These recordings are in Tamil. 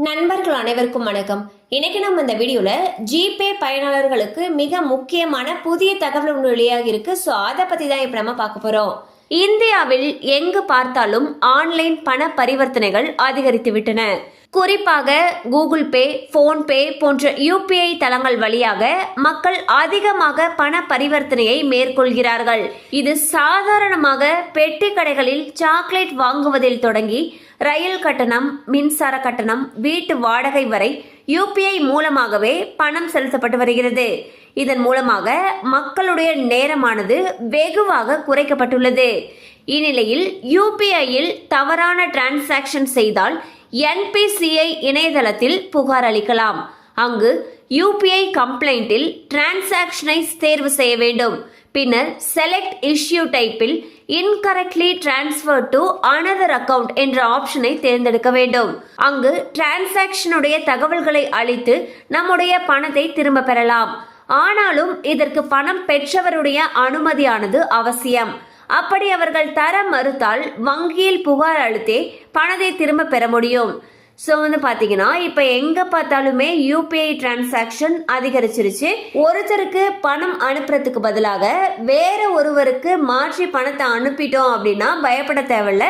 நண்பர்கள் அனைவருக்கும் வணக்கம். இன்னைக்கு நம்ம இந்த வீடியோல ஜிபே பயனாளர்களுக்கு மிக முக்கியமான புதிய தகவல் ஒன்று வெளியாகி இருக்கு. ஸோ அதை பத்தி தான் இப்ப நம்ம பார்க்க போறோம். இந்தியாவில் எங்கு பார்த்தாலும் ஆன்லைன் பண பரிவர்த்தனைகள் அதிகரித்து விட்டன. குறிப்பாக கூகுள் பே, போன்பே போன்ற யூபிஐ தளங்கள் வழியாக மக்கள் அதிகமாக பண பரிவர்த்தனையை மேற்கொள்கிறார்கள். இது சாதாரணமாக பெட்டி கடைகளில் சாக்லேட் வாங்குவதில் தொடங்கி ரயில் கட்டணம், மின்சார கட்டணம், வீட்டு வாடகை வரை யூபிஐ மூலமாகவே பணம் செலுத்தப்பட்டு வருகிறது. இதன் மூலமாக மக்களுடைய நேரமானது வெகுவாக குறைக்கப்பட்டுள்ளது. இந்நிலையில் யூபிஐயில் தவறான டிரான்சாக்ஷன் செய்தால் என்பிசிஐ இணையதளத்தில் புகார் அளிக்கலாம். அங்கு யூபிஐ கம்ப்ளைண்டில் டிரான்சாக்ஷனை தேர்வு செய்ய வேண்டும். பின்னர் செலக்ட் இஷ்யூ டைப்பில் incorrectly transfer to another account என்ற ஆப்ஷனை தேர்ந்தெடுக்க வேண்டும். அங்கு டிரான்சாக்ஷனுடைய தகவல்களை அளித்து நம்முடைய பணத்தை திரும்ப பெறலாம். ஆனாலும் இதற்கு பணம் பெற்றவருடைய அனுமதியானது அவசியம். அப்படி அவர்கள் தர மறுத்தால் வங்கியில் புகார் அளித்தே பணத்தை திரும்ப பெற முடியும். ஸோ பார்த்தீங்கன்னா இப்போ எங்கே பார்த்தாலுமே யூபிஐ டிரான்சாக்ஷன் அதிகரிச்சிருச்சு. ஒருத்தருக்கு பணம் அனுப்புறதுக்கு பதிலாக வேற ஒருவருக்கு மாற்றி பணத்தை அனுப்பிட்டோம் அப்படின்னா பயப்பட தேவையில்ல.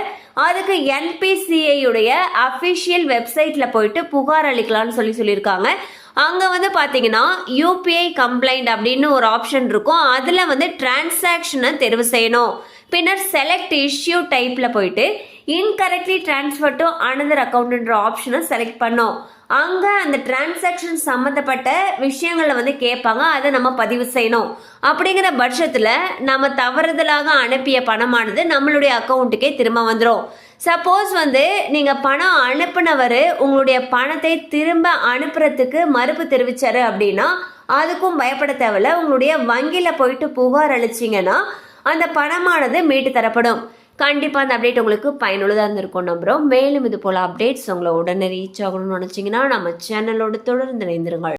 அதுக்கு என்பிசிஐ உடைய அஃபிஷியல் வெப்சைட்ல போயிட்டு புகார் அளிக்கலாம்னு சொல்லியிருக்காங்க. அங்கே பார்த்தீங்கன்னா யூபிஐ கம்ப்ளைண்ட் அப்படின்னு ஒரு ஆப்ஷன் இருக்கும். அதில் டிரான்சாக்ஷனை தெரிவு செய்யணும். பின்னர் செலக்ட் இஷ்யூ டைப்பில் போயிட்டு இன்கரெக்ட்லி டிரான்ஸ்ஃபர் டு அனதர் அக்கௌண்ட்ன்ற ஆப்ஷனை செலக்ட் பண்ணோம். அங்கே அந்த டிரான்சாக்ஷன் சம்மந்தப்பட்ட விஷயங்களை கேட்பாங்க. அதை நம்ம பதிவு செய்யணும். அப்படிங்கிற பட்சத்தில் நம்ம தவறுதலாக அனுப்பிய பணமானது நம்மளுடைய அக்கௌண்ட்டுக்கே திரும்ப வந்துடும். சப்போஸ் நீங்கள் பணம் அனுப்பினவர் உங்களுடைய பணத்தை திரும்ப அனுப்புறதுக்கு மறுப்பு தெரிவிச்சாரு அப்படின்னா அதுக்கும் பயப்பட தேவையில்ல. உங்களுடைய வங்கியில் போயிட்டு புகார் அளிச்சிங்கன்னா அந்த பணமானது மீட்டு தரப்படும். கண்டிப்பாக அந்த அப்டேட் உங்களுக்கு பயனுள்ளதாக இருந்திருக்கும் நம்புகிறோம். மேலும் இது போல் அப்டேட்ஸ் உங்களை உடனே ரீச் ஆகணும்னு நினச்சிங்கன்னா நம்ம சேனலோடு தொடர்ந்து இணைந்திருங்கள்.